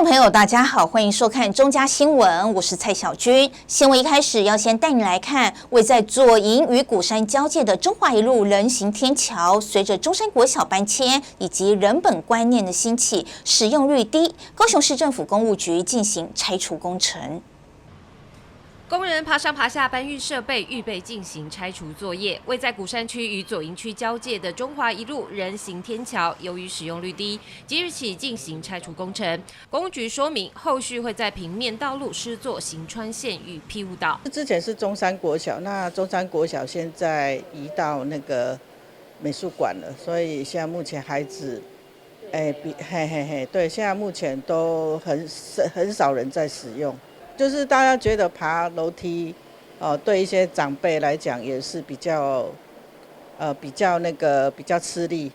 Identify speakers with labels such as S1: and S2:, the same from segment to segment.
S1: 众朋友，大家好，欢迎收看中嘉新闻，我是蔡小军。新闻一开始要先带你来看，位在左营与鼓山交界的中华一路人行天桥，随着中山国小搬迁以及人本观念的兴起，使用率低，高雄市政府工务局进行拆除工程。
S2: 工人爬上爬下搬运设备，预备进行拆除作业。位在鼓山区与左营区交界的中华一路人行天桥，由于使用率低，即日起进行拆除工程。工务局说明，后续会在平面道路施作行穿线与庇护岛。
S3: 之前是中山国小，那中山国小现在移到那个美术馆了，所以现在目前孩子，对，现在目前都很少人在使用。就是大家觉得爬楼梯，对一些长辈来讲也是比较吃力，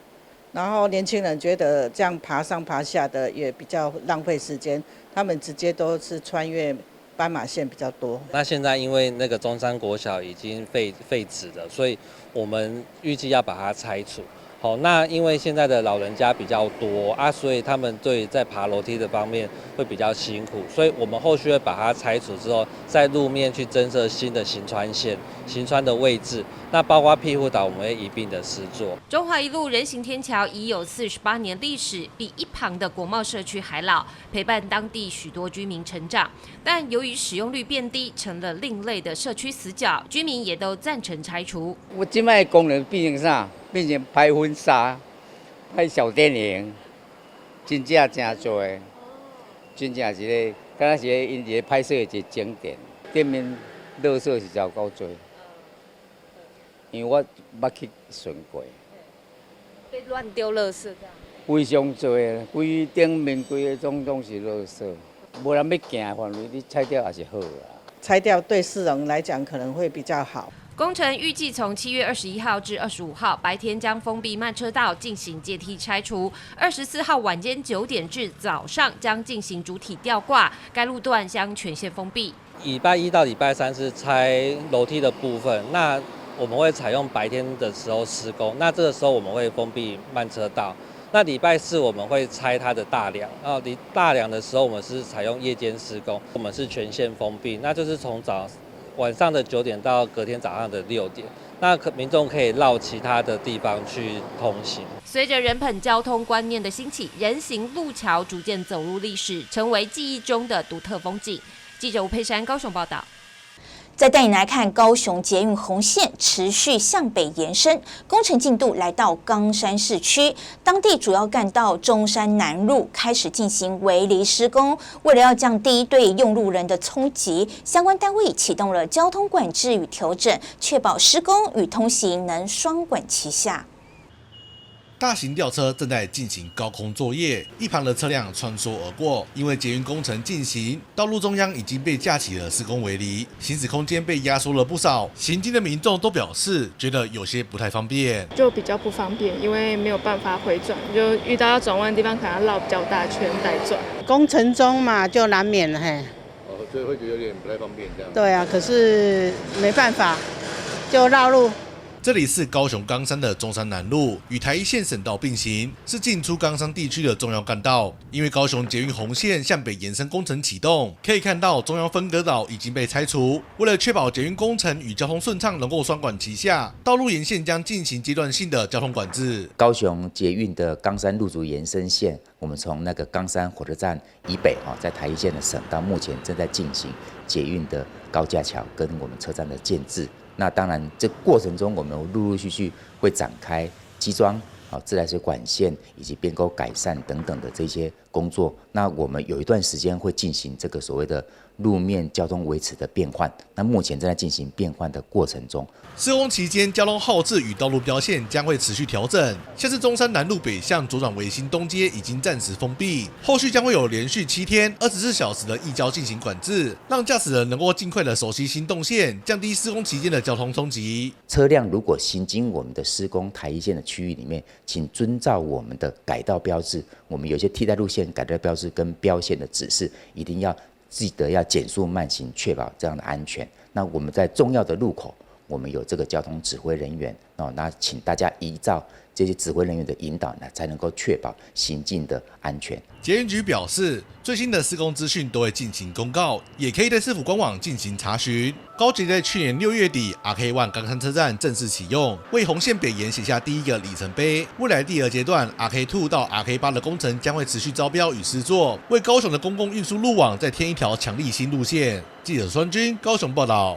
S3: 然后年轻人觉得这样爬上爬下的也比较浪费时间，他们直接都是穿越斑马线比较多。
S4: 那现在因为那个中山国小已经废止了，所以我们预计要把它拆除。好，那因为现在的老人家比较多啊，所以他们对在爬楼梯的方面会比较辛苦，所以我们后续会把它拆除之后，在路面去增设新的行穿线、行穿的位置。那包括庇护岛，我们会一并的施作。
S2: 中华一路人行天桥已有48年历史，比一旁的国贸社区还老，陪伴当地许多居民成长。但由于使用率变低，成了另类的社区死角，居民也都赞成拆除。
S5: 我现在功能变成啥？变成拍婚纱、拍小电影，真正真多，真正是个，敢若是因一个拍摄的一个景点。店面垃圾是真够多，因为我捌去巡过。
S2: 被乱丢垃圾这样。
S5: 非常多，规顶面规个拢是垃圾，无人要行的范围，你拆掉也是好啦。
S3: 拆掉对市容来讲可能会比较好。
S2: 工程预计从7月21号至25号白天将封闭慢车道进行阶梯拆除，24号晚间9点至早上将进行主体吊挂，该路段将全线封闭。
S4: 礼拜一到礼拜三是拆楼梯的部分，那我们会采用白天的时候施工，那这个时候我们会封闭慢车道。那礼拜四我们会拆它的大梁，大梁的时候我们是采用夜间施工，我们是全线封闭，那就是从晚上的9点到隔天早上的6点，那民众可以绕其他的地方去通行。
S2: 随着人本交通观念的兴起，人行路桥逐渐走入历史，成为记忆中的独特风景。记者吴佩珊高雄报道。
S1: 再带你来看高雄捷运红线持续向北延伸，工程进度来到冈山市区，当地主要干道中山南路开始进行围篱施工。为了要降低对用路人的冲击，相关单位启动了交通管制与调整，确保施工与通行能双管齐下。
S6: 大型吊车正在进行高空作业，一旁的车辆穿梭而过。因为捷运工程进行，道路中央已经被架起了施工围篱，行驶空间被压缩了不少。行经的民众都表示，觉得有些不太方便，
S7: 就比较不方便，因为没有办法回转，就遇到要转弯的地方，可能要绕比较大圈再转。
S3: 工程中嘛，就难免
S8: 所以会觉得有点不太方便这样。
S3: 对啊，可是没办法，就绕路。
S6: 这里是高雄冈山的中山南路，与台一线省道并行，是进出冈山地区的重要干道。因为高雄捷运红线向北延伸工程启动，可以看到中央分隔岛已经被拆除。为了确保捷运工程与交通顺畅能够双管齐下，道路沿线将进行阶段性的交通管制。
S9: 高雄捷运的冈山路竹延伸线，我们从那个冈山火车站以北在台一线的省道，目前正在进行捷运的高架桥跟我们车站的建制。那当然，这过程中我们陆陆续续会展开基桩、自来水管线以及变沟改善等等的这些工作。那我们有一段时间会进行这个所谓的路面交通维持的变换，那目前正在进行变换的过程中。
S6: 施工期间，交通号志与道路标线将会持续调整，像是中山南路北向左转维新东街已经暂时封闭，后续将会有连续7天24小时的义交进行管制，让驾驶人能够尽快的熟悉新动线，降低施工期间的交通冲击。
S9: 车辆如果行经我们的施工台一线的区域里面，请遵照我们的改道标志，我们有些替代路线改道标志跟标线的指示，一定要记得要减速慢行，确保这样的安全。那我们在重要的路口我们有这个交通指挥人员哦，那请大家依照这些指挥人员的引导呢，才能够确保行进的安全。
S6: 捷运局表示，最新的施工资讯都会进行公告，也可以在市府官网进行查询。高捷在去年6月底 RK1 冈山车站正式启用，为红线北延写下第一个里程碑。未来第2阶段 RK2 到 RK8 的工程将会持续招标与施作，为高雄的公共运输路网再添一条强力新路线。记者孙军高雄报道。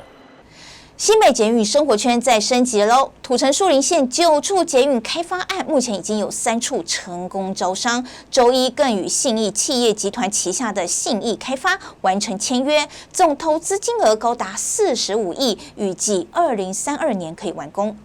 S1: 新北捷运生活圈再升级喽！土城树林线9处捷运开发案，目前已经有3处成功招商。周一更与信义企业集团旗下的信义开发完成签约，总投资金额高达45亿，预计2032年可以完工。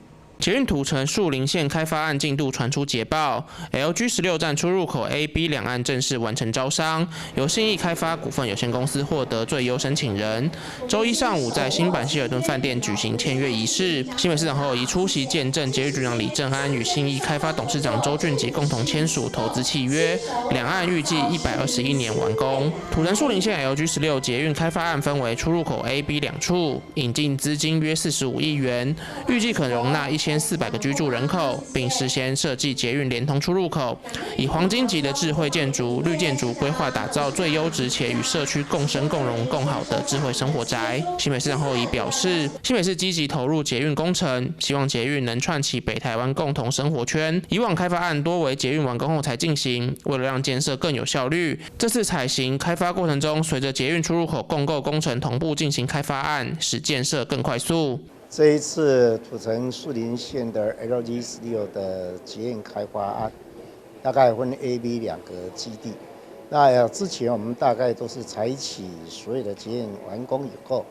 S10: 捷运土城树林线开发案进度传出捷报 ，LG 16站出入口 A、B 两岸正式完成招商，由信义开发股份有限公司获得最优申请人。周一上午在新版希尔顿饭店举行签约仪式，新北市长侯友宜出席见证，捷运局长李正安与信义开发董事长周俊吉共同签署投资契约，两岸预计121年完工。土城树林线 LG 16捷运开发案分为出入口 A、B 两处，引进资金约45亿元，预计可容纳1400个居住人口，并事先设计捷运连通出入口，以黄金级的智慧建筑、绿建筑规划打造最优质且与社区共生共荣共好的智慧生活宅。新北市长侯友宜表示，新北市积极投入捷运工程，希望捷运能串起北台湾共同生活圈。以往开发案多为捷运完工后才进行，为了让建设更有效率，这次采行开发过程中，随着捷运出入口共构工程同步进行开发案，使建设更快速。
S11: 这一次土城树林线的 LG 16的捷运开发案，大概分 A、B 两个基地。那之前我们大概都是采取所有的捷运完工以后，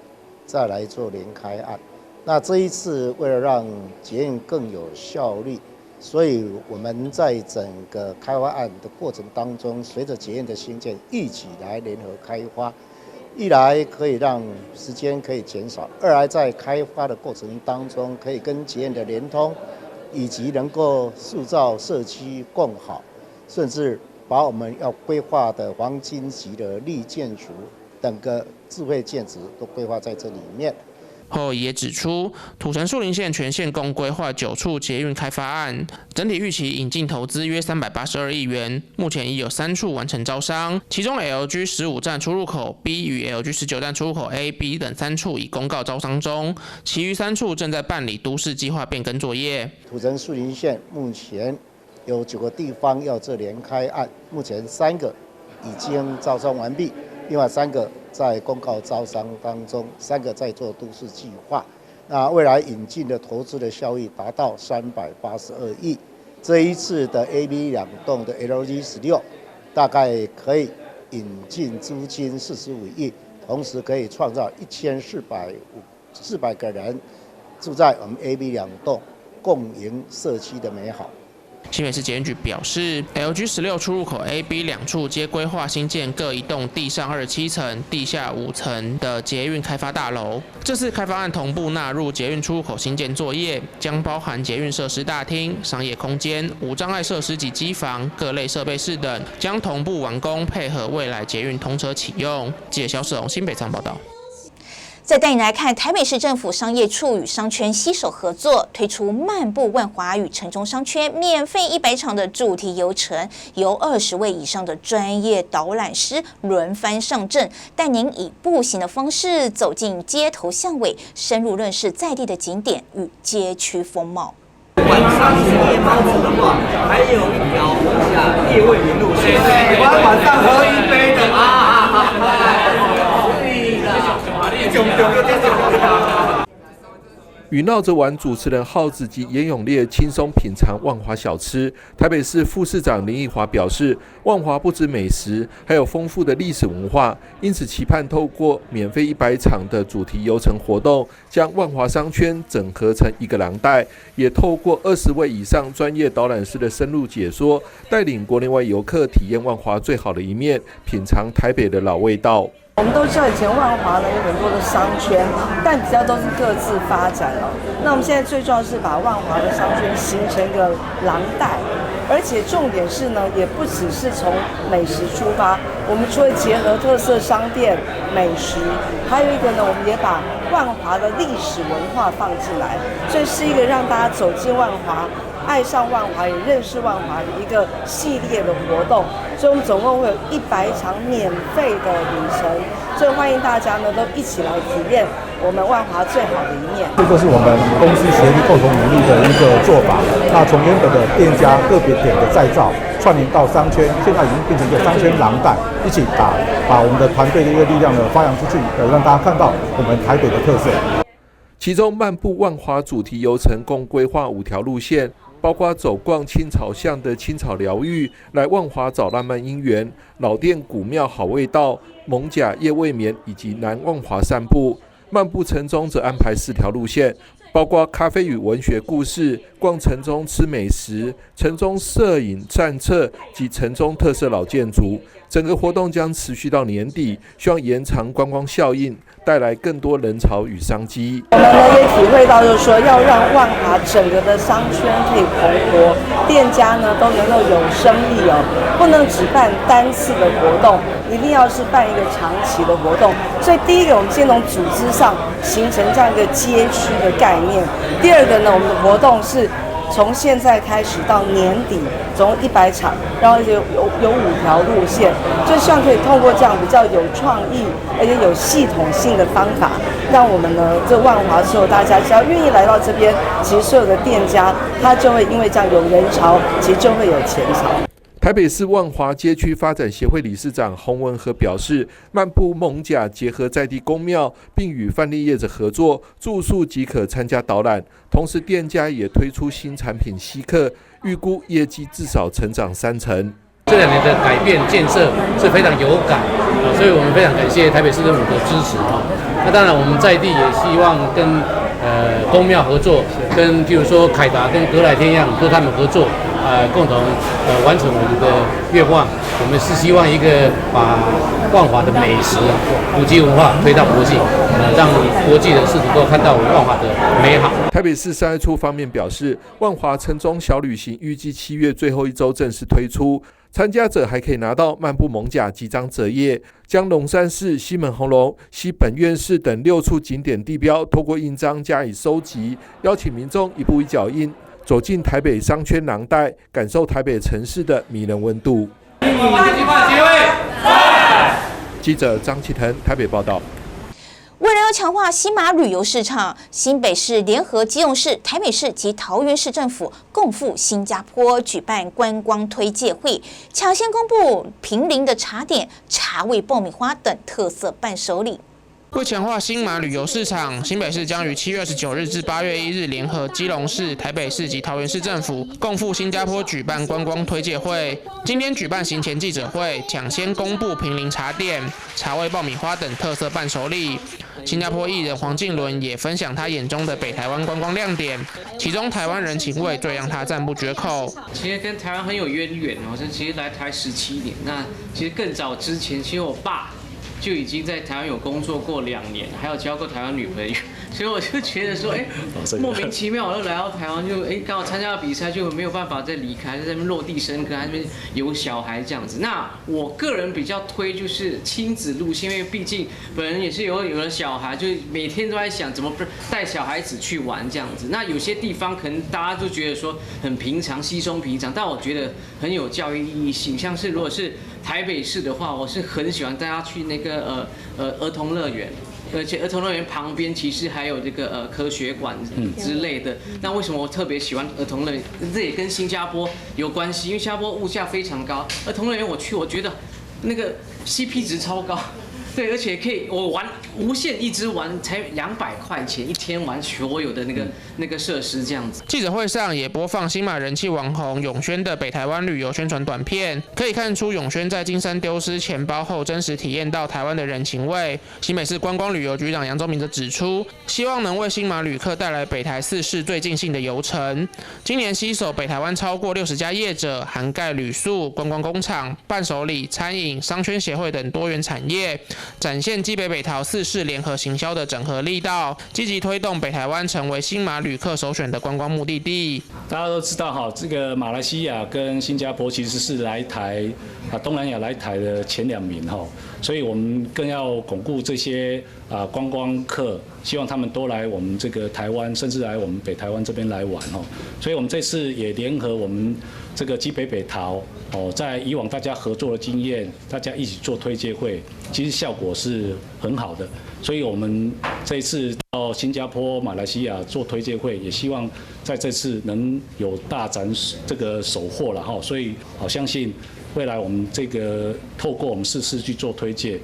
S11: 再来做联开案。那这一次为了让捷运更有效率，所以我们在整个开发案的过程当中，随着捷运的兴建，一起来联合开发。一来可以让时间可以减少，二来在开发的过程当中，可以跟捷运的连通，以及能够塑造社区更好，甚至把我们要规划的黄金级的绿建筑等个智慧建筑都规划在这里面。
S10: 后也指出，土城树林线全线共规划9处捷运开发案，整体预期引进投资约382亿元，目前已有3处完成招商，其中 LG 15站出入口 B 与 LG 19站出入口 A、B 等3处已公告招商中，其余3处正在办理都市计划变更作业。
S11: 土城树林线目前有9个地方要做联开案，目前3个已经招商完毕，另外3个在公告招商当中，3个在做都市计划。那未来引进的投资的效益达到382亿。这一次的 A、B 两栋的 LG 16，大概可以引进租金45亿，同时可以创造1400个人住在我们 A、B 两栋共营社区的美好。
S10: 新北市捷运局表示 ，LG 16出入口 A、B 两处皆规划新建各一栋地上27层、地下5层的捷运开发大楼。这次开发案同步纳入捷运出入口新建作业，将包含捷运设施大厅、商业空间、无障碍设施及机房、各类设备室等，将同步完工，配合未来捷运通车启用。记者肖世荣新北采访报道。
S1: 再带你来看，台北市政府商业处与商圈携手合作，推出漫步万华与城中商圈免费100场的主题游程，由20位以上的专业导览师轮番上阵，带您以步行的方式走进街头巷尾，深入认识在地的景点与街区风貌。
S12: 晚上去夜猫子的话，还有一条夜未明路线，喜欢晚上喝一杯的
S13: 与闹着玩主持人浩子及严永烈轻松品尝万华小吃。台北市副市长林奕华表示，万华不止美食，还有丰富的历史文化，因此期盼透过免费100场的主题游程活动，将万华商圈整合成一个廊带，也透过20位以上专业导览师的深入解说，带领国内外游客体验万华最好的一面，品尝台北的老味道。
S14: 我们都知道以前万华呢有很多的商圈，但比较都是各自发展了。那我们现在最重要是把万华的商圈形成一个廊带，而且重点是呢，也不只是从美食出发，我们除了结合特色商店、美食，还有一个呢，我们也把万华的历史文化放进来，所以是一个让大家走进万华、爱上万华也认识万华的一个系列的活动。所以我们总共会有100场免费的旅程，所以欢迎大家呢都一起来体验我们万华最好的一面。
S15: 这就是我们公司协力共同努力的一个做法。那从原本的店家个别点的再造，串联到商圈，现在已经变成一个商圈廊带，一起把我们的团队的一个力量呢发扬出去，让大家看到我们台北的特色。
S13: 其中漫步万华主题游程共规划5条路线，包括走逛青草巷的青草疗愈，来万华找浪漫姻缘，老店古庙好味道，艋舺夜未眠，以及南万华散步。漫步城中则安排4条路线，包括咖啡与文学故事、逛城中吃美食、城中摄影战策及城中特色老建筑。整个活动将持续到年底，希望延长观光效应，带来更多人潮与商机。
S14: 我们呢也体会到，就是说要让万华整个的商圈可以蓬勃，店家呢都能够有生意哦，不能只办单次的活动，一定要是办一个长期的活动。所以第一个，我们先从组织上形成这样一个街区的概念；第二个呢，我们的活动是从现在开始到年底，总共100场，然后有5条路线，就希望可以通过这样比较有创意而且有系统性的方法，让我们呢这万华所有大家只要愿意来到这边，其实所有的店家他就会因为这样有人潮，其实就会有钱潮。
S13: 台北市万华街区发展协会理事长洪文和表示，漫步艋舺结合在地公庙，并与饭店业者合作，住宿即可参加导览。同时，店家也推出新产品吸客，预估业绩至少成长3成。
S16: 这2年的改变建设是非常有感，所以我们非常感谢台北市政府的支持。那当然，我们在地也希望跟公庙合作，跟譬如说凯达跟格莱天一样，跟他们合作。共同完成我们的愿望。我们是希望一个把万华的美食、古迹文化推到国际，让国际的事情都看到我们万华的美好。
S13: 台北市商业处方面表示，万华城中小旅行预计7月最后1周正式推出。参加者还可以拿到漫步艋舺几张折页，将龙山寺、西门红楼、西本院寺等6处景点地标透过印章加以收集，邀请民众一步一脚印，走进台北商圈廊带，感受台北城市的迷人温度。记者张启腾台北报道。
S1: 为了要强化新马旅游市场，新北市联合基隆市、台北市及桃园市政府共赴新加坡举办观光推介会，抢先公布坪林的茶点、茶味爆米花等特色伴手礼。
S10: 为强化新马旅游市场，新北市将于7月29日至8月1日联合基隆市、台北市及桃园市政府共赴新加坡举办观光推介会。今天举办行前记者会，抢先公布坪林茶店、茶味爆米花等特色伴手礼。新加坡艺人黄靖伦也分享他眼中的北台湾观光亮点，其中台湾人情味最让他赞不绝口。
S17: 其实跟台湾很有渊源哦，这其实来台17年，那其实更早之前，其实我爸就已经在台湾有工作过2年，还有交过台湾女朋友，所以我就觉得说，莫名其妙我就来到台湾，就刚好参加了比赛，就没有办法再离开，在那边落地生根，在那边有小孩这样子。那我个人比较推就是亲子路线，因为毕竟本人也是有了小孩，就每天都在想怎么带小孩子去玩这样子。那有些地方可能大家都觉得说很平常、稀松平常，但我觉得很有教育意义性。像是如果是台北市的话，我是很喜欢带他去那个儿童乐园，而且儿童乐园旁边其实还有这个科学馆之类的。那为什么我特别喜欢儿童乐园？这也跟新加坡有关系，因为新加坡物价非常高，儿童乐园我去，我觉得那个 CP 值超高。对，而且可以我玩无限一直玩，才200块钱1天玩所有的那个设施这样子。
S10: 记者会上也播放新马人气网红永轩的北台湾旅游宣传短片，可以看出永轩在金山丢失钱包后，真实体验到台湾的人情味。新北市观光旅游局长杨宗明则指出，希望能为新马旅客带来北台4市最尽兴的游程。今年携手北台湾超过60家业者，涵盖旅宿、观光工厂、伴手礼、餐饮、商圈协会等多元产业。展现基北北桃4市联合行销的整合力道，积极推动北台湾成为新马旅客首选的观光目的地。
S18: 大家都知道哈，这个马来西亚跟新加坡其实是来台东南亚来台的前2名哈，所以我们更要巩固这些观光客，希望他们都来我们这个台湾，甚至来我们北台湾这边来玩哦。所以我们这次也联合我们这个基北北桃在以往大家合作的经验，大家一起做推介会，其实效果是很好的。所以我们这一次到新加坡、马来西亚做推介会，也希望在这次能有大展这个首获了哈。所以相信未来我们这个透过我们4市去做推介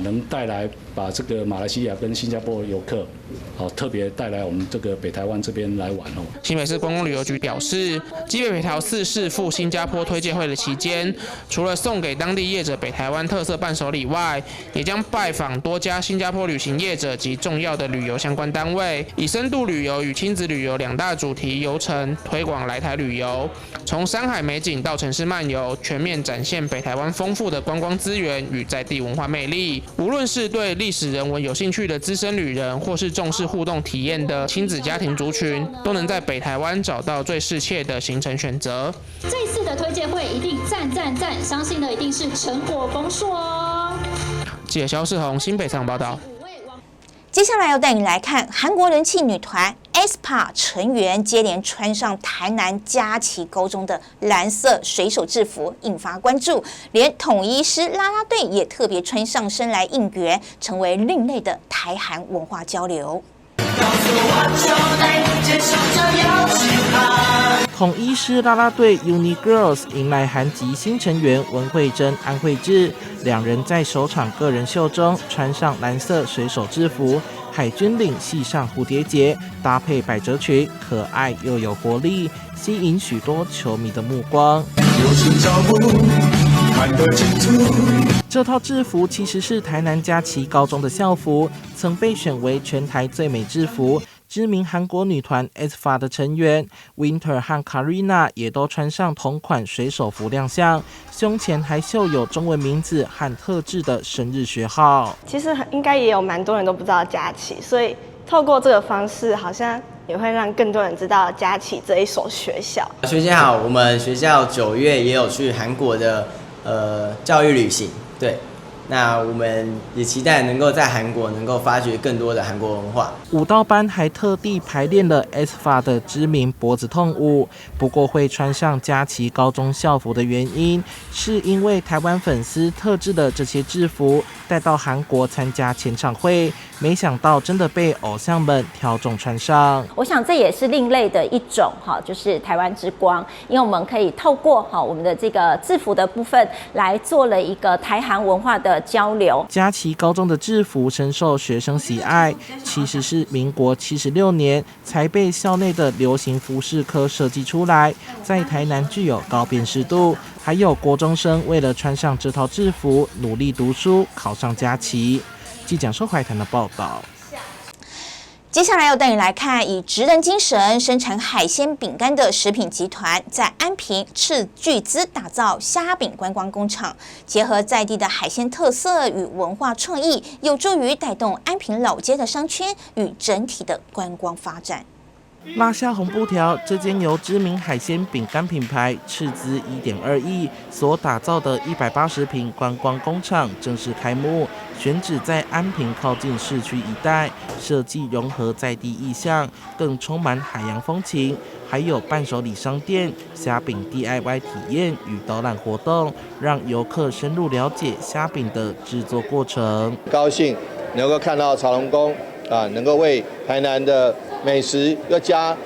S18: 能带来把这个马来西亚跟新加坡游客特别带来我们这个北台湾这边来玩哦。
S10: 新北市观光旅游局表示，基北北桃4市赴新加坡推介会的期间，除了送给当地业者北台湾特色伴手礼外，也将拜访多家新加坡旅行业者及重要的旅游相关单位，以深度旅游与亲子旅游2大主题游程推广来台旅游，从山海美景到城市漫游，全面展现北台湾丰富的观光资源与在地文化魅力。无论是对历史人文有兴趣的资深旅人，或是重视互动体验的亲子家庭族群，都能在北台湾找到最适切的行程选择。
S19: 这次的推介会一定赞，相信呢一定是成果丰硕哦。
S10: 记者肖世宏新北采访报道。
S1: 接下来要带你来看韩国人气女团 aespa 成员接连穿上台南佳琪高中的蓝色水手制服，引发关注。连统一师啦啦队也特别穿上身来应援，成为另类的台韩文化交流。
S20: 统一师啦啦队 Uni Girls 迎来韩籍新成员文慧珍、安慧智，两人在首场个人秀中穿上蓝色水手制服，海军领系上蝴蝶结，搭配百褶裙，可爱又有活力，吸引许多球迷的目光。这套制服其实是台南佳琪高中的校服，曾被选为全台最美制服。知名韩国女团 aespa 的成员 Winter 和 Karina 也都穿上同款水手服亮相，胸前还绣有中文名字和特制的生日学号。
S7: 其实应该也有蛮多人都不知道佳琪，所以透过这个方式，好像也会让更多人知道佳琪这一所学校。
S21: 学姐好，我们学校9月也有去韩国的教育旅行，对。那我们也期待能够在韩国能够发掘更多的韩国文化。
S20: 舞蹈班还特地排练了 aespa 的知名脖子痛舞，不过会穿上佳琪高中校服的原因，是因为台湾粉丝特制的这些制服带到韩国参加签唱会，没想到真的被偶像们挑中穿上。
S22: 我想这也是另类的一种就是台湾之光，因为我们可以透过我们的这个制服的部分来做了一个台韩文化的交流。
S20: 佳琪高中的制服深受学生喜爱，其实是民国76年才被校内的流行服饰科设计出来，在台南具有高辨识度。还有国中生为了穿上这套制服，努力读书，考上佳琪。记者收怀谈的报道。
S1: 接下来要带你来看，以职人精神生产海鲜饼干的食品集团，在安平斥巨资打造虾饼观光工厂，结合在地的海鲜特色与文化创意，有助于带动安平老街的商圈与整体的观光发展。
S20: 辣虾红布条，这间由知名海鲜饼干品牌斥资1.2亿所打造的180坪观光工厂正式开幕，选址在安平靠近市区一带，设计融合在地意象，更充满海洋风情。还有伴手礼商店、虾饼 DIY 体验与导览活动，让游客深入了解虾饼的制作过程。
S8: 高兴能够看到潮龙宫能够为台南的美食又加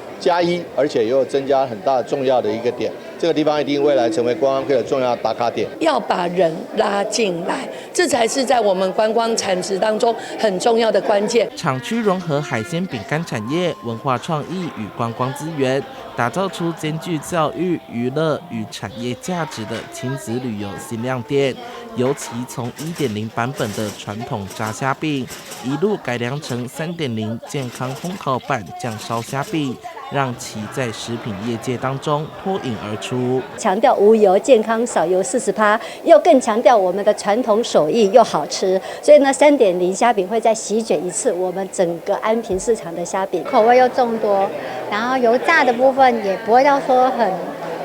S8: 一，而且又增加很大重要的一个点。这个地方一定未来成为观光客的重要打卡点。
S23: 要把人拉进来，这才是在我们观光产值当中很重要的关键。
S20: 厂区融合海鲜饼干产业、文化创意与观光资源，打造出兼具教育、娱乐与产业价值的亲子旅游新亮点。尤其从1.0版本的传统炸虾饼，一路改良成3.0健康烘烤版酱烧虾饼，让其在食品业界当中脱颖而出。
S2: 强调无油、健康、少油40%，又更强调我们的传统手艺又好吃，所以呢，3.0虾饼会再席卷一次我们整个安平市场的虾饼，
S4: 口味又众多，然后油炸的部分也不会到说很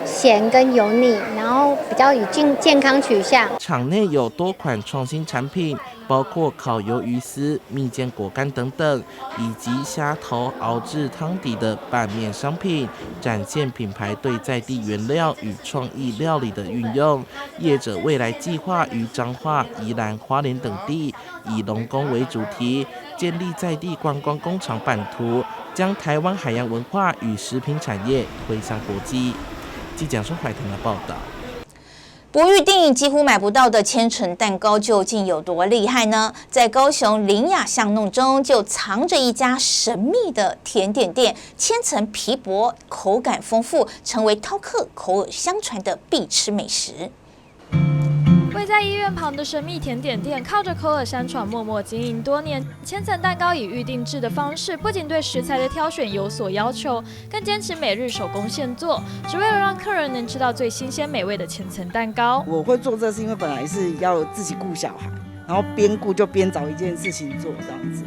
S4: 咸跟油腻，然后比较以健康取向。
S20: 场内有多款创新产品，包括烤鱿鱼丝、蜜饯果干等等，以及虾头熬制汤底的拌面商品，展现品牌对在地原料与创意料理的运用。业者未来计划于彰化、宜兰、花莲等地以农工为主题，建立在地观光工厂版图，将台湾海洋文化与食品产业推向国际。记者说怀腾的报道。
S1: 不预定几乎买不到的千层蛋糕究竟有多厉害呢？在高雄林雅巷弄中就藏着一家神秘的甜点店，千层皮薄，口感丰富，成为饕客口耳相传的必吃美食。
S5: 位在医院旁的神秘甜点店，靠着口耳相传默默经营多年。千层蛋糕以预定制的方式，不仅对食材的挑选有所要求，更坚持每日手工现做，只为了让客人能吃到最新鲜美味的千层蛋糕。
S14: 我会做这是因为本来是要自己顾小孩，然后边顾就边找一件事情做这样子。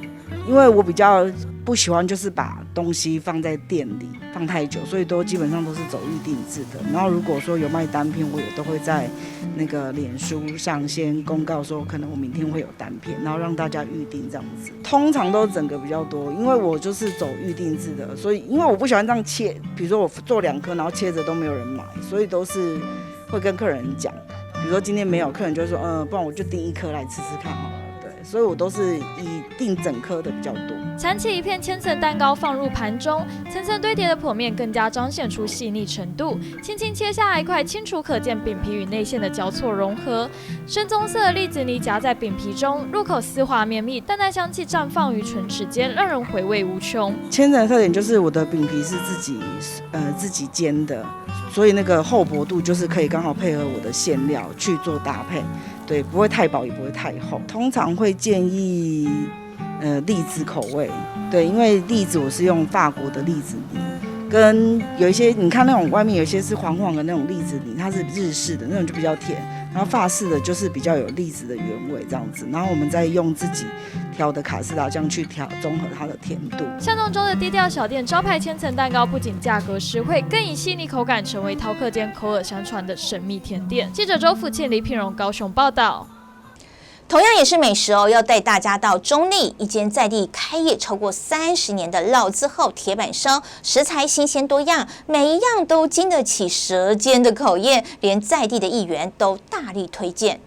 S14: 因为我比较不喜欢就是把东西放在店里放太久，所以基本上都是走预定制的。然后如果说有卖单片，我也都会在那个脸书上先公告说，可能我明天会有单片，然后让大家预定这样子。通常都整个比较多，因为我就是走预定制的，所以因为我不喜欢这样切，比如说我做2颗，然后切着都没有人买，所以都是会跟客人讲，比如说今天没有，客人就会说，不然我就订1颗来吃吃看好了。所以我都是以订整颗的比较多。
S5: 铲起一片千层蛋糕放入盘中，层层堆叠的剖面更加彰显出细腻程度。轻轻切下一块，清楚可见饼皮与内馅的交错融合。深棕色的栗子泥夹在饼皮中，入口丝滑绵密，淡淡香气绽放于唇齿间，让人回味无穷。
S14: 千层的特点就是我的饼皮是自己煎的，所以那个厚薄度就是可以刚好配合我的馅料去做搭配。对，不会太薄也不会太厚。通常会建议栗子口味，对，因为栗子我是用法国的栗子泥，跟有一些你看那种外面有一些是黄黄的那种栗子泥，它是日式的那种就比较甜，然后法式的就是比较有栗子的原味这样子，然后我们再用自己调的卡士达酱去综合它的甜度。
S5: 巷弄中的低调小店招牌千层蛋糕不仅价格实惠，更以细腻口感成为饕客间口耳相传的神秘甜点。记者周福庆、李品荣高雄报道。
S1: 同样也是美食哦，要带大家到中坜一间在地开业超过30年的老字号铁板烧，食材新鲜多样，每一样都经得起舌尖的考验，连在地的议员都大力推荐。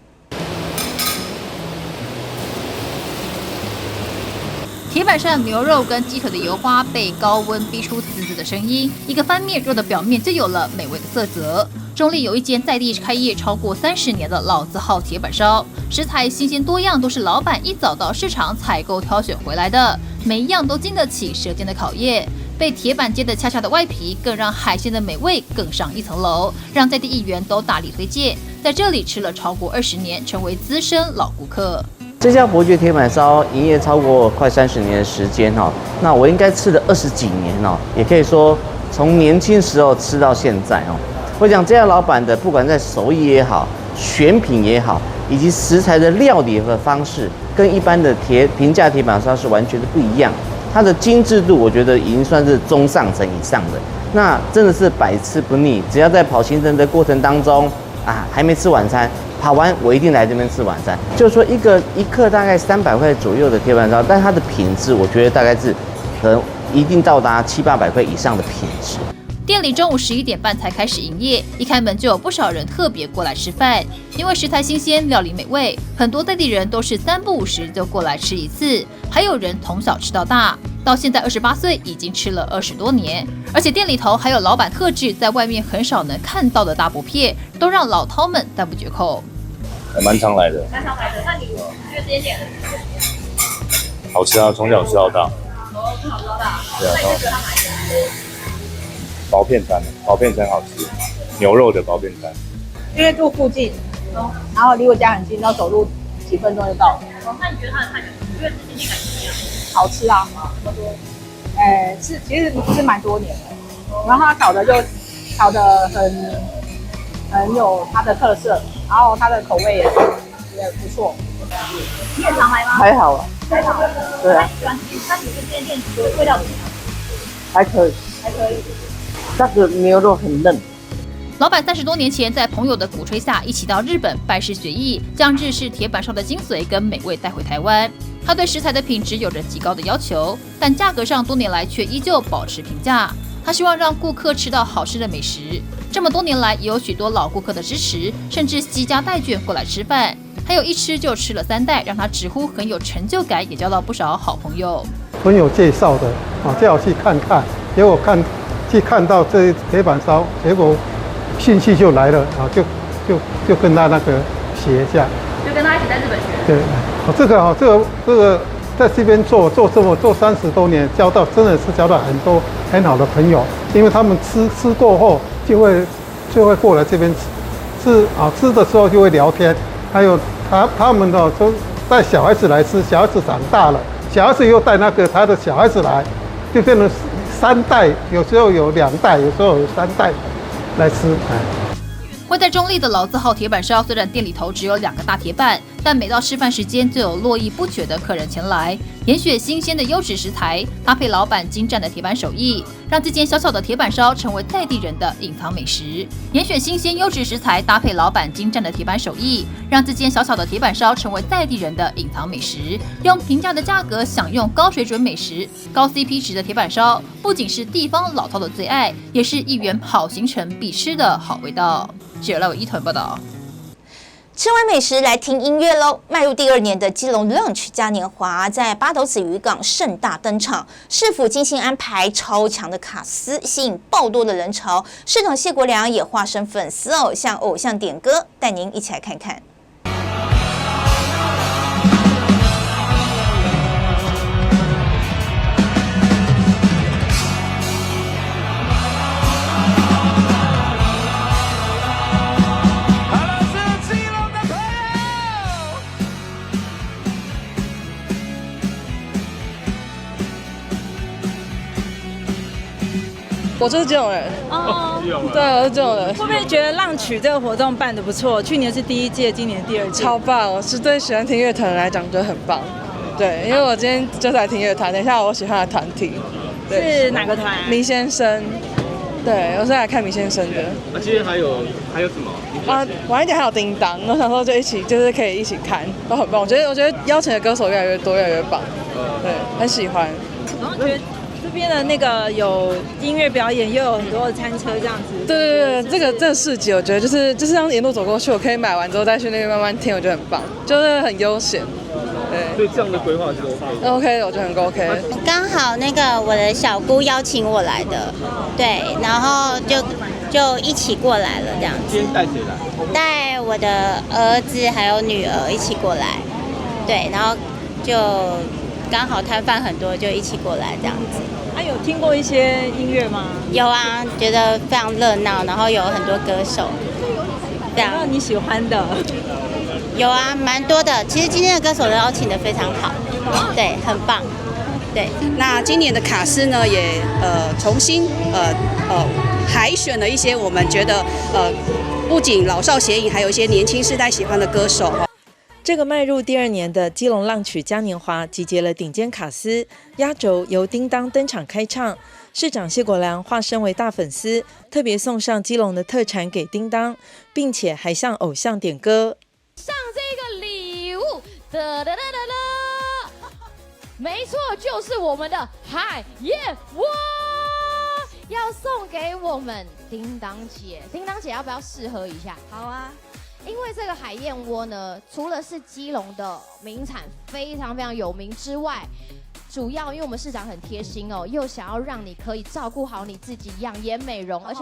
S24: 铁板上牛肉跟鸡腿的油花被高温逼出滋滋的声音，一个翻面，肉的表面就有了美味的色泽。中坜有一间在地开业超过30年的老字号铁板烧，食材新鲜多样，都是老板一早到市场采购挑选回来的，每一样都经得起舌尖的考验。被铁板煎的恰恰的外皮，更让海鲜的美味更上一层楼，让在地议员都大力推荐。在这里吃了超过20年，成为资深老顾客。
S25: 这家伯爵铁板烧营业超过快30年的时间哈，那我应该吃了20几年哦，也可以说从年轻时候吃到现在哦。我讲这家老板的不管在手艺也好，选品也好，以及食材的料理的方式，跟一般的平价铁板烧是完全的不一样。它的精致度，我觉得已经算是中上层以上的。那真的是百吃不腻，只要在跑行程的过程当中啊，还没吃晚餐。跑完我一定来这边吃晚餐，就是说一克大概300块左右的铁板烧，但它的品质我觉得大概是可能一定到达700-800块以上的品质。
S24: 店里中午11点半才开始营业，一开门就有不少人特别过来吃饭，因为食材新鲜，料理美味，很多在地人都是3不5时就过来吃一次，还有人从小吃到大，到现在28岁已经吃了20多年，而且店里头还有老板特制在外面很少能看到的大薄片，都让老饕们赞不绝口。
S26: 蛮常来的，
S24: 蛮常来的。那你觉得这间店怎么样？
S26: 好吃啊，从小吃到大。
S24: 哦，从小吃到大。
S26: 对啊。
S24: 那你最喜欢哪一个？
S26: 薄片餐好吃，牛肉的薄片餐。
S27: 因为住附近，然后离我家很近，然后走路几分钟就到了。
S24: 那你觉得它的菜感，你觉得这间店感怎么样？
S27: 好吃啊，怎么说？其实吃蛮多年了。然后它烤的很有它的特色，然后它的口味也不错。你也常来吗？
S14: 还好啊，
S27: 还好。
S14: 对啊。
S27: 那你这间店味道怎么样？
S14: 还可以，
S27: 还可以。
S14: 那个牛肉很嫩。
S24: 老板30多年前在朋友的鼓吹下，一起到日本拜师学艺，将日式铁板烧的精髓跟美味带回台湾。他对食材的品质有着极高的要求，但价格上多年来却依旧保持平价。他希望让顾客吃到好吃的美食。这么多年来，也有许多老顾客的支持，甚至惜家带眷过来吃饭。还有一吃就吃了3代，让他直呼很有成就感，也交到不少好朋友。
S3: 朋友介绍的叫我去看看，结果去看到这铁板烧，结果兴趣就来了就跟他那个学一下，
S24: 就跟他一起在日本学。
S3: 对，这个在这边做30多年，真的是交到很多很好的朋友，因为他们吃过后就会过来这边吃的时候就会聊天，还有他们都带小孩子来吃，小孩子长大了，小孩子又带他的小孩子来，就变成3代，有时候有2代，有时候有3代来吃。
S24: 位在中立的老字号铁板烧，虽然店里头只有2个大铁板，但每到吃饭时间就有络绎不绝的客人前来，严选新鲜的优质食材，搭配老板精湛的铁板手艺，让这间小小的铁板烧成为在地人的隐藏美食。严选新鲜优质食材，搭配老板精湛的铁板手艺，让这间小小的铁板烧成为在地人的隐藏美食。用平价的价格享用高水准美食，高 CP 值的铁板烧，不仅是地方老饕的最爱，也是一圆好行程必吃的好味道。记者赖伟一团报道。
S1: 吃完美食来听音乐喽！迈入第2年的基隆 Lunch 嘉年华在八斗子渔港盛大登场，市府精心安排超强的卡司，吸引爆多的人潮。市长谢国良也化身粉丝向偶像点歌，带您一起来看看。
S6: 我就是这种人哦，对，我是这种人。
S9: 会不会觉得浪曲这个活动办得不错？去年是第1届，今年第2届，
S6: 超棒！我是对喜欢听乐团的人来讲，觉得很棒。对，因为我今天就是来听乐团，等一下我喜欢的团体
S9: 是哪个团？
S6: 迷先生。对，我是来看迷先生的。
S11: 今天还有什么？
S6: 晚一点还有叮当，我想说就就是可以一起看，都很棒。我觉得邀请的歌手越来越多，越来越棒。对，很喜欢。
S9: 然后觉得这边的那个有音乐表演，又有很多的餐车这样子。
S6: 对，这个市集，我觉得就是这样沿路走过去，我可以买完之后再去那边慢慢听，我觉得很棒，就是很悠闲。对，
S11: 所以这样的规划是 OK
S6: 的，我觉得很 OK。
S12: 刚好那个我的小姑邀请我来的，对，然后就一起过来了这样子。
S11: 今天带谁来？
S12: 带我的儿子还有女儿一起过来，对，然后就刚好摊贩很多，就一起过来这样子。
S9: 有听过一些音乐吗？
S12: 有啊，觉得非常热闹，然后有很多歌手。
S9: 有没有你喜欢的？
S12: 有啊，蛮多的。其实今天的歌手都邀请的非常好，对，很棒。对，
S15: 那今年的卡司呢，也重新海选了一些我们觉得不仅老少咸宜，还有一些年轻世代喜欢的歌手。
S9: 这个迈入第2年的基隆浪曲嘉年华，集结了顶尖卡司，压轴由叮当登场开唱。市长谢国良化身为大粉丝，特别送上基隆的特产给叮当，并且还向偶像点歌。
S16: 上这个礼物，哒哒哒哒哒，没错，就是我们的海燕窝，要送给我们叮当姐。叮当姐要不要试喝一下？好啊。因为这个海燕窝呢，除了是基隆的名产，非常非常有名之外，主要因为我们市长很贴心哦，又想要让你可以照顾好你自己，养颜美容，而且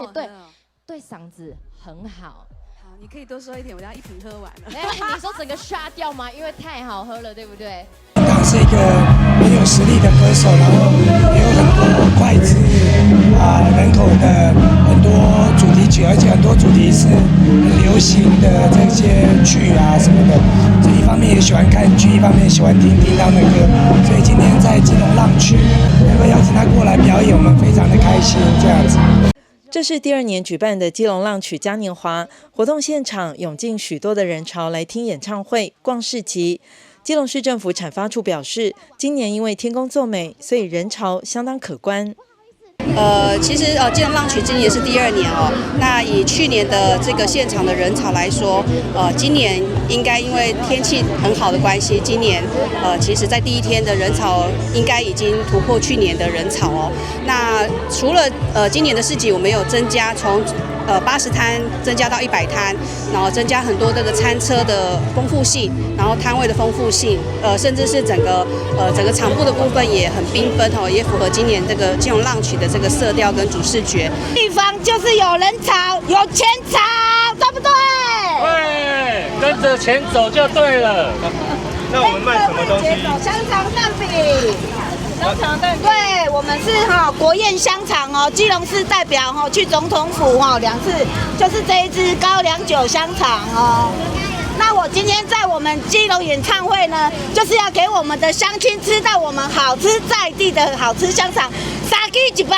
S16: 对嗓子很好。
S15: 好，你可以多说一点，我要一瓶喝完了。
S16: 你说整个刷掉吗？因为太好喝了，对不对？
S28: 他是一个很有实力的歌手，然后也有很多脍炙人口的很多主题曲，而且很多主题是很流行的这些剧啊什么的。所以一方面也喜欢看剧，一方面也喜欢听叮当的歌。所以今天在基隆浪曲能够邀请他过来表演，我们非常的开开心这样子。
S9: 这是第2年举办的基隆浪曲嘉年华活动现场，涌进许多的人潮来听演唱会、逛市集。基隆市政府产发处表示，今年因为天公作美，所以人潮相当可观。
S15: 其实基隆浪曲今年也是第2年哦。那以去年的这个现场的人潮来说，今年应该因为天气很好的关系，今年其实在第1天的人潮应该已经突破去年的人潮哦。那除了今年的市集，我们有增加从80摊增加到100摊，然后增加很多这个餐车的丰富性，然后摊位的丰富性，甚至是整个场部的部分也很缤纷哦，也符合今年这个基隆浪曲的这个色调跟主视觉。
S7: 地方就是有人潮，有钱潮，对不对？
S11: 对，跟着钱走就对了。那我们卖什么东西？
S7: 香肠蛋饼。香肠蛋饼，对，我们是国宴香肠哦，基隆市代表去总统府2次，就是这一支高粱酒香肠哦。那我今天在我们基隆演唱会呢，就是要给我们的乡亲吃到我们好吃在地的好吃香肠，3支1百。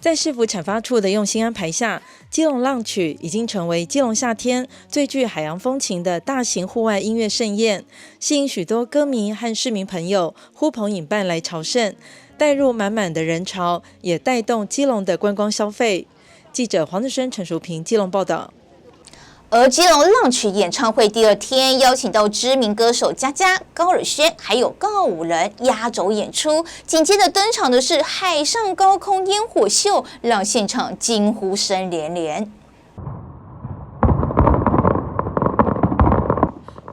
S9: 在市府产发处的用心安排下，基隆浪曲已经成为基隆夏天最具海洋风情的大型户外音乐盛宴，吸引许多歌迷和市民朋友呼朋引伴来朝圣，带入满满的人潮，也带动基隆的观光消费。记者黄志生、陈淑平基隆报道。
S1: 而基隆浪曲演唱会第2天，邀请到知名歌手佳佳、高尔宣，还有告五人压轴演出。紧接着登场的是海上高空烟火秀，让现场惊呼声连连。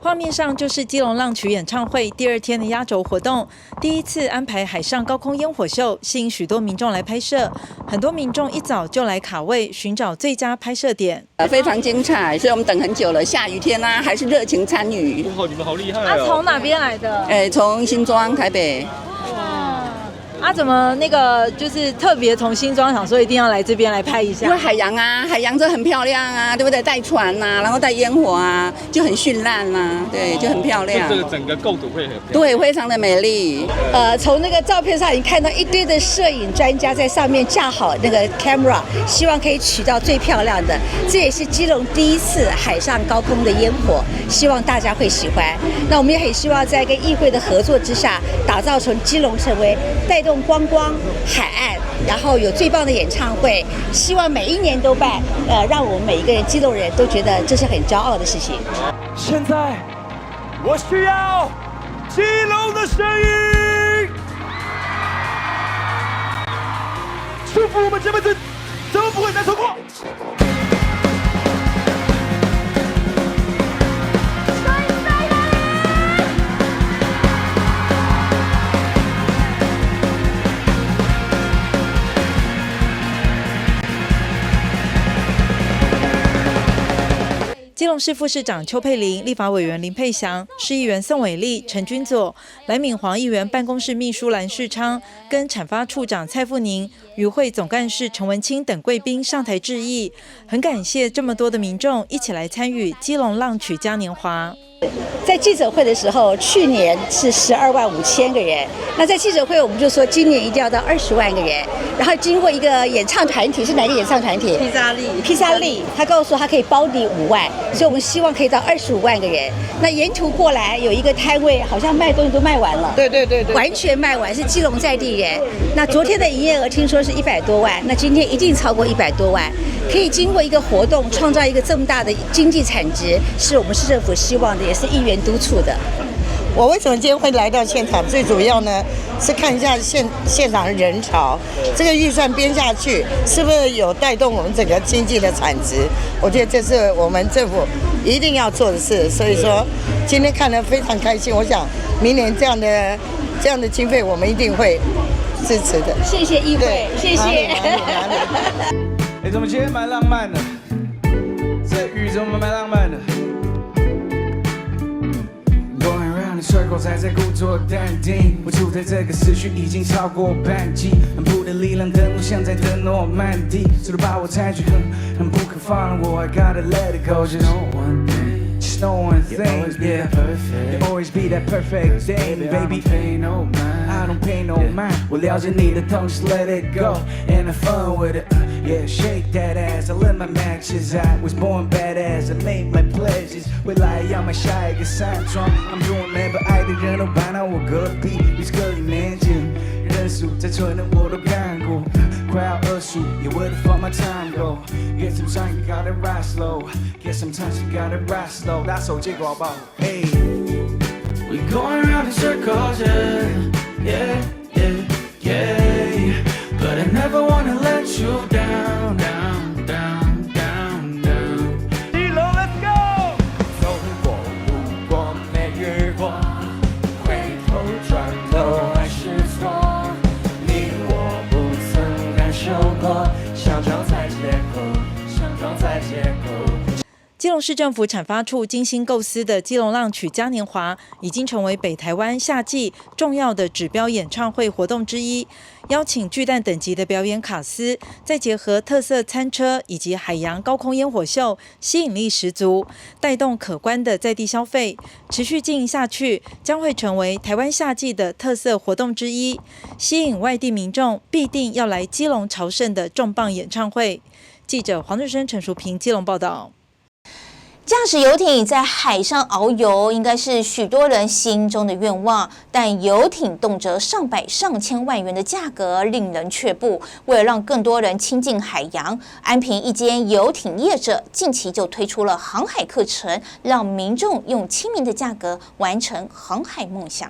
S9: 画面上就是基隆浪曲演唱会第2天的压轴活动，第一次安排海上高空烟火秀，吸引许多民众来拍摄。很多民众一早就来卡位，寻找最佳拍摄点。
S10: 非常精彩，所以我们等很久了。下雨天啊，还是热情参与。
S11: 哇，你们好厉害哦！
S5: 从哪边来的？
S10: 从新庄、台北。
S5: 怎么就是特别从新庄想说一定要来这边来拍一下？
S10: 因为海洋啊，海洋就很漂亮啊，对不对？带船啊，然后带烟火啊，就很绚烂啊，对，就很漂亮。
S11: 这个整个构图会很漂亮。
S10: 对，非常的美丽。
S7: 从那个照片上，你看到一堆的摄影专家在上面架好那个 camera， 希望可以取到最漂亮的。这也是基隆第1次海上高空的烟火，希望大家会喜欢。那我们也很希望在跟议会的合作之下，打造成基隆成为带动观光海岸，然后有最棒的演唱会，希望每1年都办，让我们每一个人基隆人都觉得这是很骄傲的事情。
S13: 现在我需要基隆的声音，祝福我们这辈子都不会再错过。
S9: 基隆市副市长邱佩玲、立法委员林佩祥、市议员宋伟立、陈君佐、蓝敏煌议员办公室秘书蓝世昌跟产发处长蔡富宁、与会总干事陈文清等贵宾上台致意，很感谢这么多的民众一起来参与基隆浪曲嘉年华。
S7: 在记者会的时候，去年是12万5千个人，那在记者会我们就说今年一定要到20万个人，然后经过一个演唱团体，是哪个演唱团体？披萨利，他告诉我他可以包底5万，所以我们希望可以到25万个人。那沿途过来有一个摊位，好像卖东西都卖完了，对，完全卖完，是基隆在地人。那昨天的营业额听说是100多万，那今天一定超过100多万，可以经过一个活动创造一个这么大的经济产值，是我们市政府希望的，也是议员督促的。
S17: 我为什么今天会来到现场？最主要呢是看一下现场的人潮，这个预算编下去是不是有带动我们整个经济的产值？我觉得这是我们政府一定要做的事。所以说今天看得非常开心，我想明年这样的经费我们一定会支持的。
S7: 谢谢议会，谢谢。
S13: 怎么今天蛮浪漫的？
S2: 这宇宙慢慢浪漫的。Going round in circles， 在故作淡定。我处在这个时区已经超过半季，很普的力量登陆，像在登诺曼底，试图把我采取，很不可放我。I gotta let it go， just know one thing， just know one thing， yeah， you always be that perfect thing，baby。I don't pay no mind， 我了解你的痛 ，just let it go，and have fun with it。Yeah, shake that ass. I let my matches out. Was born badass. I made my pledges. 未来要买下一个山庄。I'm doing man， 把爱的人都搬到我隔壁，一个里面见。人数再蠢的我都看过，快要20， Yeah, where the fuck my time go? Get some time, you gotta ride slow. Get some time, you gotta ride slow. 打手接广告。Hey, we going round in circles, yeah, yeah, yeah, yeah. But I never wanna let you down, down, down, down, down.
S13: 1楼 ，Let's go！ 走过路过没遇过，回头转头还是错。你我不曾感受过，想装在借口，想装在借口。
S9: 基隆市政府产发处精心构思的基隆浪曲嘉年华，已经成为北台湾夏季重要的指标演唱会活动之一。邀请巨蛋等级的表演卡司，再结合特色餐车以及海洋高空烟火秀，吸引力十足，带动可观的在地消费。持续经营下去，将会成为台湾夏季的特色活动之一，吸引外地民众必定要来基隆朝圣的重磅演唱会。记者黄日升、陈淑平基隆报道。
S1: 驾驶游艇在海上遨游，应该是许多人心中的愿望。但游艇动辄上百上千万元的价格，令人却步。为了让更多人亲近海洋，安平一间游艇业者近期就推出了航海课程，让民众用亲民的价格完成航海梦想。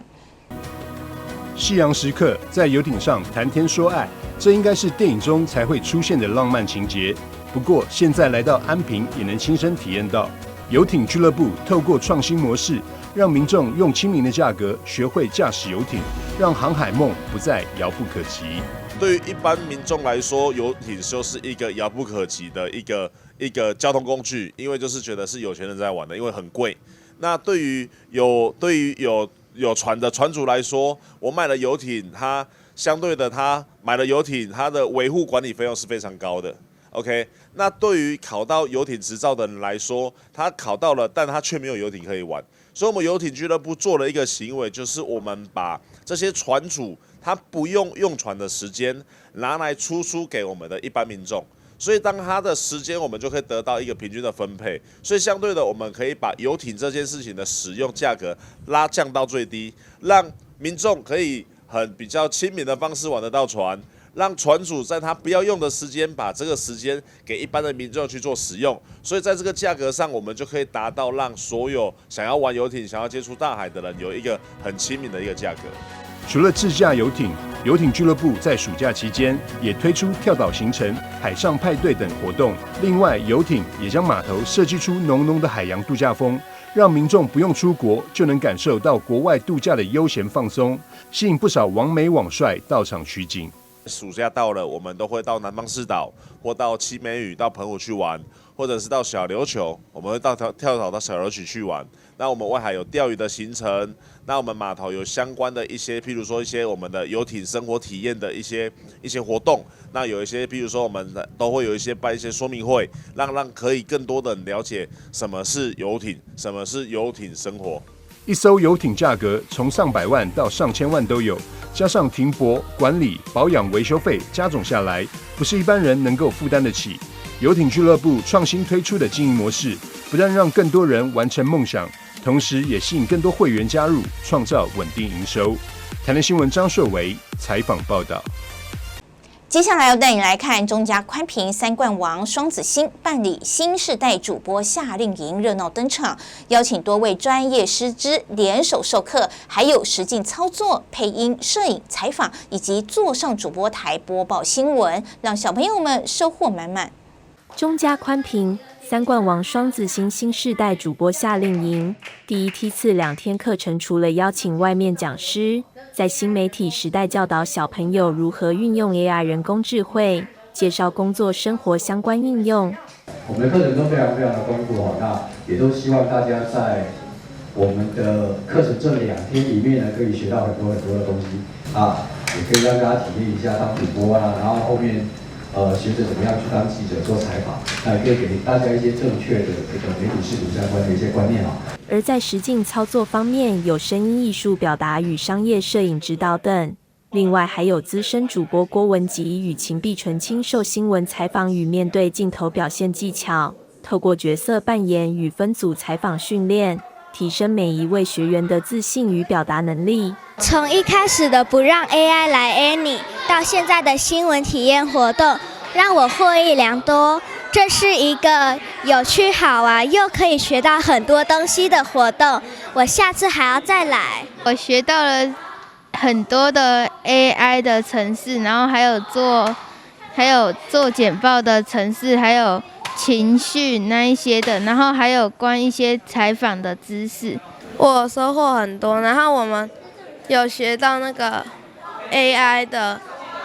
S4: 夕阳时刻，在游艇上谈天说爱，这应该是电影中才会出现的浪漫情节。不过，现在来到安平，也能亲身体验到。游艇俱乐部透过创新模式，让民众用亲民的价格学会驾驶游艇，让航海梦不再遥不可及。
S8: 对于一般民众来说，游艇就是一个遥不可及的一个交通工具，因为就是觉得是有钱人在玩的，因为很贵。那对于有船的船主来说，我买了游艇，他相对的他买了游艇，他的维护管理费用是非常高的。OK， 那对于考到游艇执照的人来说，他考到了，但他却没有游艇可以玩。所以，我们游艇俱乐部做了一个行为，就是我们把这些船主他不用船的时间拿来出租给我们的一般民众。所以，当他的时间，我们就可以得到一个平均的分配。所以，相对的，我们可以把游艇这件事情的使用价格降到最低，让民众可以比较亲民的方式玩得到船。让船主在他不要用的时间，把这个时间给一般的民众去做使用，所以在这个价格上，我们就可以达到让所有想要玩游艇、想要接触大海的人有一个很亲民的一个价格。
S4: 除了自驾游艇，游艇俱乐部在暑假期间也推出跳岛行程、海上派对等活动。另外，游艇也将码头设计出浓浓的海洋度假风，让民众不用出国就能感受到国外度假的悠闲放松，吸引不少网美网帅到场取景。
S8: 暑假到了，我们都会到南方四岛，或到七美屿、到澎湖去玩，或者是到小琉球，我们会到跳岛到小琉球去玩。那我们外海有钓鱼的行程，那我们码头有相关的一些，譬如说一些我们的游艇生活体验的一些活动。那有一些，譬如说我们都会有一些办一些说明会，让可以更多的人了解什么是游艇，什么是游艇生活。
S4: 一艘游艇价格从上百万到上千万都有，加上停泊、管理、保养、维修费加总下来，不是一般人能够负担得起。游艇俱乐部创新推出的经营模式，不但让更多人完成梦想，同时也吸引更多会员加入，创造稳定营收。台南新闻张硕维采访报道。
S1: 接下来要带你来看中嘉宽屏三冠王双子星办理新世代主播夏令营热闹登场，邀请多位专业师资联手授课，还有实境操作、配音、摄影、采访以及坐上主播台播报新闻，让小朋友们收获满满。
S18: 中嘉宽屏三冠王双子星新世代主播夏令营第一梯次2天课程，除了邀请外面讲师在新媒体时代教导小朋友如何运用 AI 人工智慧，介绍工作生活相关应用。
S19: 我们的课程都非常非常的丰富那也都希望大家在我们的课程这2天里面呢，可以学到很多很多的东西也可以让大家体验一下当主播然后后面学着怎么样去当记者做采访，那也可以给大家一些正确的这个媒体识读相关的一些观念
S18: 而在实境操作方面，有声音艺术表达与商业摄影指导等。另外还有资深主播郭文吉与秦碧纯亲授新闻采访与面对镜头表现技巧，透过角色扮演与分组采访训练，提升每一位学员的自信与表达能力。
S20: 从一开始的不让 AI 来 Annie， 到现在的新闻体验活动，让我获益良多。这是一个有趣好玩又可以学到很多东西的活动，我下次还要再来。
S21: 我学到了很多的 AI 的程式，然后还有做简报的程式，还有情绪那一些的，然后还有关一些采访的知识，
S22: 我收获很多。然后我们有学到那个 AI 的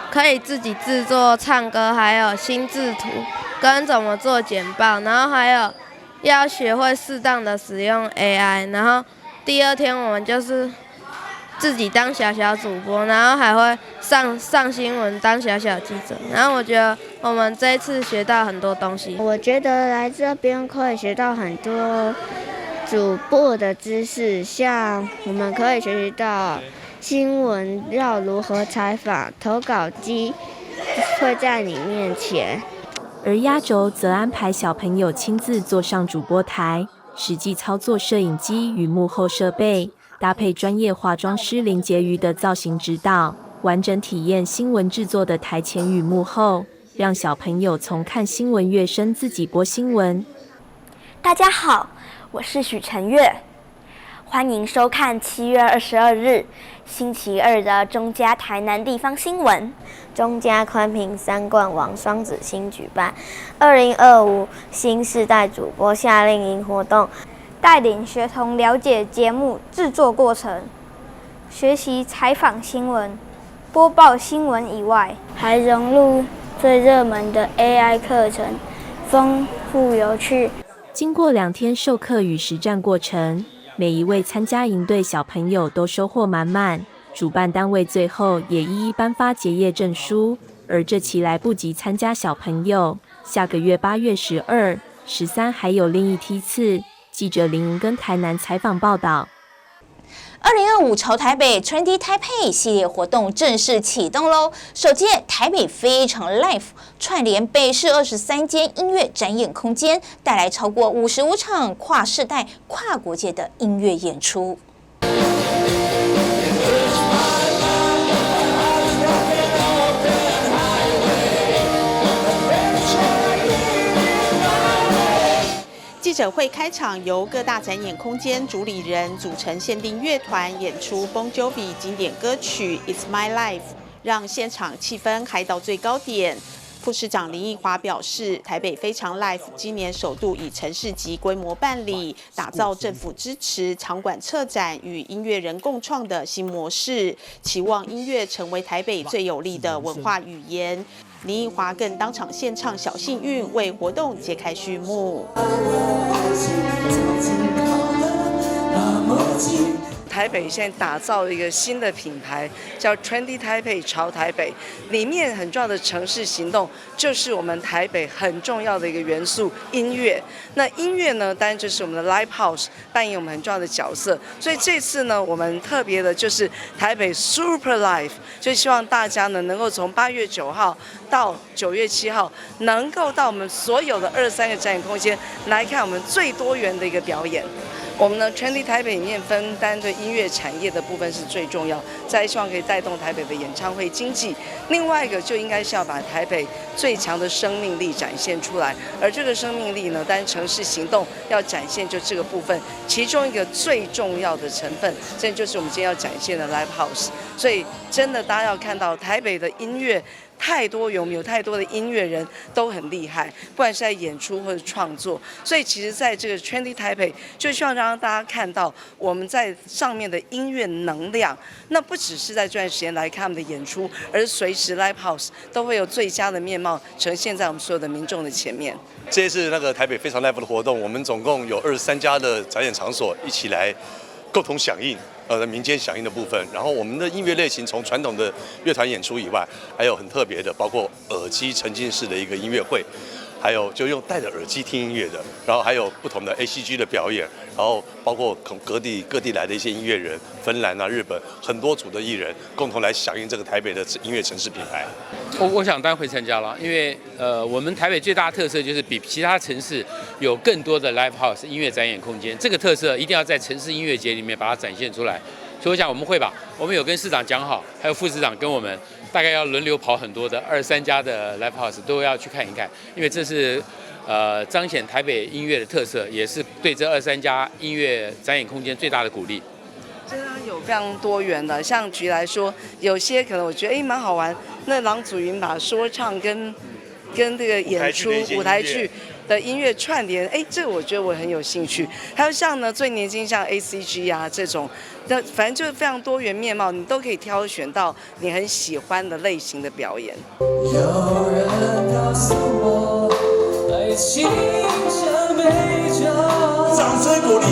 S22: 可以自己制作唱歌，还有心智图跟怎么做简报，然后还有要学会适当的使用 AI。然后第2天我们就是自己当小小主播，然后还会上新闻当小小记者。然后我觉得我们这一次学到很多东西。
S20: 我觉得来这边可以学到很多主播的知识，像我们可以学习到新闻要如何采访，投稿机会在你面前。
S18: 而压轴则安排小朋友亲自坐上主播台，实际操作摄影机与幕后设备，搭配专业化妆师林婕妤的造型指导，完整体验新闻制作的台前与幕后，让小朋友从看新闻跃升自己播新闻。
S23: 大家好，我是许晨月，欢迎收看7月22日星期二的中嘉台南地方新闻。中嘉宽屏3冠王双子星举办2025新世代主播夏令营活动，带领学童了解节目制作过程，学习采访新闻、播报新闻以外，还融入最热门的 AI 课程，丰富有趣。
S18: 经过2天授课与实战过程，每一位参加营队小朋友都收获满满。主办单位最后也一一颁发结业证书，而这期来不及参加小朋友，下个月8月12、13还有另一梯次。记者林莹跟台南采访报道。
S1: 2025潮台北 Trendy Taipei 系列活动正式启动喽！首届台北非常 Live 串联北市23间音乐展演空间，带来超过55场跨世代、跨国界的音乐演出。
S25: 记者会开场，由各大展演空间主理人组成限定乐团演出 Bon Jovi 经典歌曲 It's My Life， 让现场气氛嗨到最高点。副市长林奕华表示，台北非常 Live 今年首度以城市级规模办理，打造政府支持场馆策展与音乐人共创的新模式，期望音乐成为台北最有力的文化语言。林奕华更当场献唱《小幸运》，为活动揭开序幕。
S14: 台北现在打造了一个新的品牌，叫 Trendy Taipei 潮台北。里面很重要的城市行动，就是我们台北很重要的一个元素——音乐。那音乐呢，当然就是我们的 Live House 扮演我们很重要的角色。所以这次呢，我们特别的就是台北 Super Live， 就希望大家呢能够从8月9号到9月7号，能够到我们所有的23个展演空间来看我们最多元的一个表演。我们呢 Trendy 台北里面分担对音乐产业的部分是最重要，再希望可以带动台北的演唱会经济。另外一个就应该是要把台北最强的生命力展现出来，而这个生命力呢，当然城市行动要展现就这个部分，其中一个最重要的成分，这就是我们今天要展现的 Live House。所以真的大家要看到台北的音乐太多元，我们有太多的音乐人都很厉害，不管是在演出或者创作。所以其实在这个 Trendy Taipei 就希望让大家看到我们在上面的音乐能量，那不只是在这段时间来看他们的演出，而是随时 Live House 都会有最佳的面貌呈现在我们所有的民众的前面。
S3: 这一次那个台北非常 Live 的活动，我们总共有23家的展演场所一起来共同响应。民间响应的部分，然后我们的音乐类型从传统的乐团演出以外，还有很特别的，包括耳机沉浸式的一个音乐会，还有就用戴着耳机听音乐的，然后还有不同的 ACG 的表演，然后包括各地来的一些音乐人，芬兰啊、日本很多组的艺人共同来响应这个台北的音乐城市品牌。
S6: 我想当然会参加了，因为我们台北最大的特色就是比其他城市有更多的 live house 音乐展演空间，这个特色一定要在城市音乐节里面把它展现出来。所以我想我们会吧，我们有跟市长讲好，还有副市长跟我们大概要轮流跑很多的23家的 live house 都要去看一看，因为这是彰显台北音乐的特色，也是对这23家音乐展演空间最大的鼓励。
S14: 真的有非常多元的，像举来说，有些可能我觉得蛮好玩，那郎祖筠把说唱跟这个演出舞台剧的音乐串联，这个我觉得我很有兴趣。还有像呢最年轻像 ACG 啊这种，那反正就是非常多元面貌，你都可以挑选到你很喜欢的类型的表演。
S13: 有人告诉我，爱情像杯酒。掌声鼓励，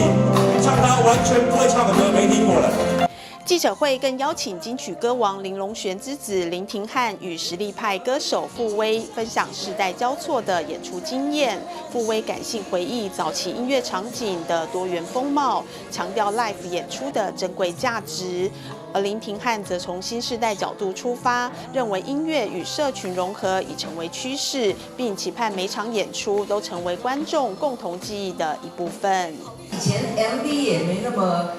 S13: 唱他完全不会唱的歌，没听过了。
S25: 记者会更邀请金曲歌王林隆璇之子林廷汉与实力派歌手傅威分享世代交错的演出经验。傅威感性回忆早期音乐场景的多元风貌，强调 live 演出的珍贵价值。而林廷汉则从新世代角度出发，认为音乐与社群融合已成为趋势，并期盼每场演出都成为观众共同记忆的一部分。
S12: 以前 MV 也没那么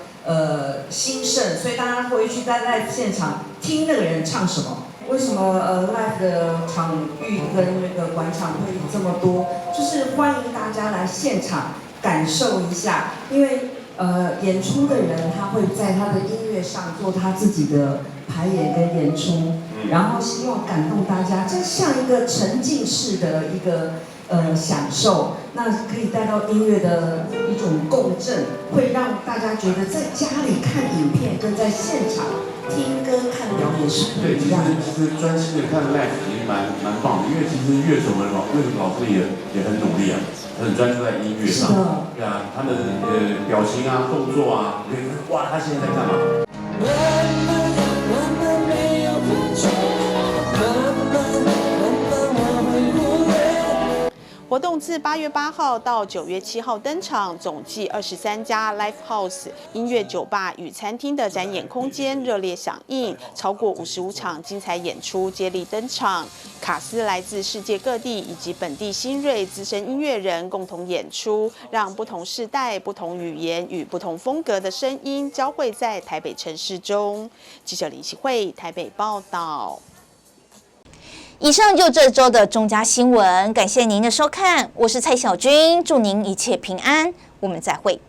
S12: 兴盛，所以大家会去在 live 现场听那个人唱什么。为什么live 的场域跟那个广场会这么多？就是欢迎大家来现场感受一下，因为演出的人他会在他的音乐上做他自己的排演跟演出，然后希望感动大家，这像一个沉浸式的一个享受，那可以带到音乐的一种共振，会让大家觉得在家里看影片跟在现场听歌看表演是不一样的。
S16: 对，其实专心的看 live 其实蛮棒的，因为其实乐手们老师也很努力啊，很专注在音乐上。对啊，他们的表情啊、动作啊，你可以看，哇，他现在在干嘛？
S25: 活动自8月8号到9月7号登场，总计23家 Live House 音乐酒吧与餐厅的展演空间热烈响应，超过55场精彩演出接力登场。卡司来自世界各地以及本地新锐资深音乐人共同演出，让不同世代、不同语言与不同风格的声音交汇在台北城市中。记者李启慧台北报道。
S1: 以上就这周的中嘉新闻，感谢您的收看，我是蔡小君，祝您一切平安，我们再会。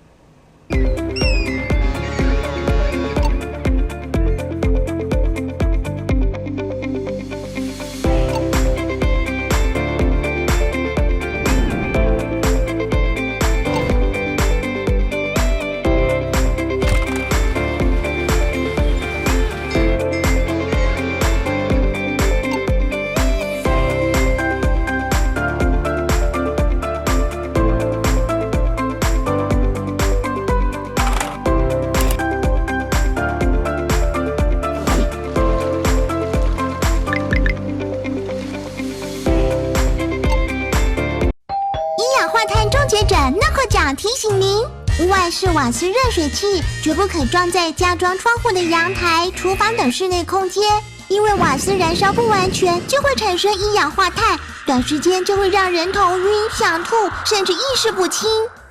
S24: 提醒您，屋外式瓦斯热水器绝不可装在加装窗户的阳台、厨房等室内空间，因为瓦斯燃烧不完全就会产生一氧化碳，短时间就会让人头晕、想吐，甚至意识不清。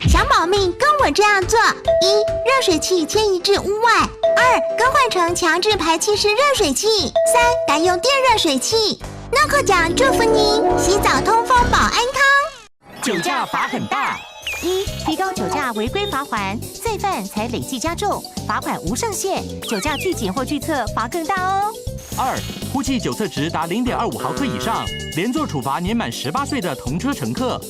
S24: 想保命，跟我这样做：1. 热水器迁移至屋外；2. 更换成强制排气式热水器；3. 改用电热水器。诺克奖祝福您洗澡通风保安康。
S26: 酒驾罚很大。1. 提高酒驾违规罚锾，罪犯才累计加重，罚款无上限，酒驾拒检或拒测罚更大哦。
S5: 2、呼气酒测值达0.25毫克以上，连坐处罚年满18岁的同车乘客。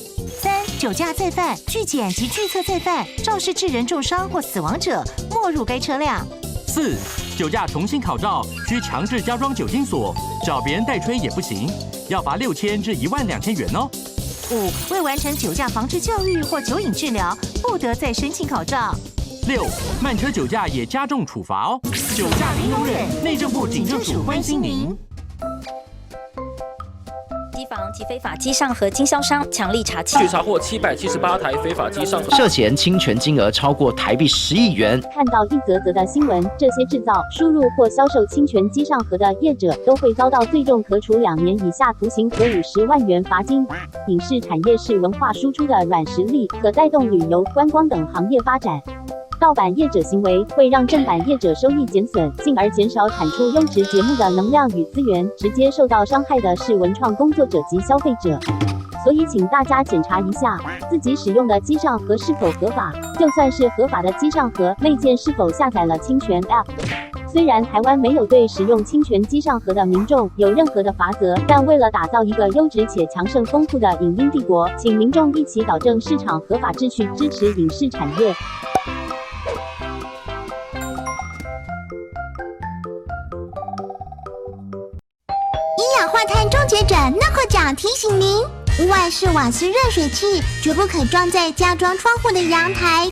S26: 3、酒驾再犯、拒检及拒测再犯，肇事致人重伤或死亡者，没入该车辆。
S5: 4、酒驾重新考照，需强制加装酒精锁，找别人代吹也不行，要罚6000至12000元哦。
S26: 5、未完成酒驾防治教育或酒瘾治疗，不得再申请考照。
S5: 6、慢车酒驾也加重处罚哦。酒驾零容忍，内政部警政署关心您。
S7: 机房及非法机上盒经销商强力查缉，
S10: 据查获778台非法机上盒，
S11: 涉嫌侵权金额超过台币10亿元。
S7: 看到一则则的新闻，这些制造、输入或销售侵权机上盒的业者都会遭到最重可处2年以下徒刑和50万元罚金。影视产业是文化输出的软实力，可带动旅游、观光等行业发展。盗版业者行为会让正版业者收益减损，进而减少产出优质节目的能量与资源，直接受到伤害的是文创工作者及消费者。所以请大家检查一下自己使用的机上盒是否合法，就算是合法的机上盒，内建是否下载了侵权 App。虽然台湾没有对使用侵权机上盒的民众有任何的罚则，但为了打造一个优质且强盛丰富的影音帝国，请民众一起导正市场合法秩序，支持影视产业。
S24: 一氧化碳终结者 NOCO 奖提醒您：屋外式瓦斯热水器绝不可装在加装窗户的阳台、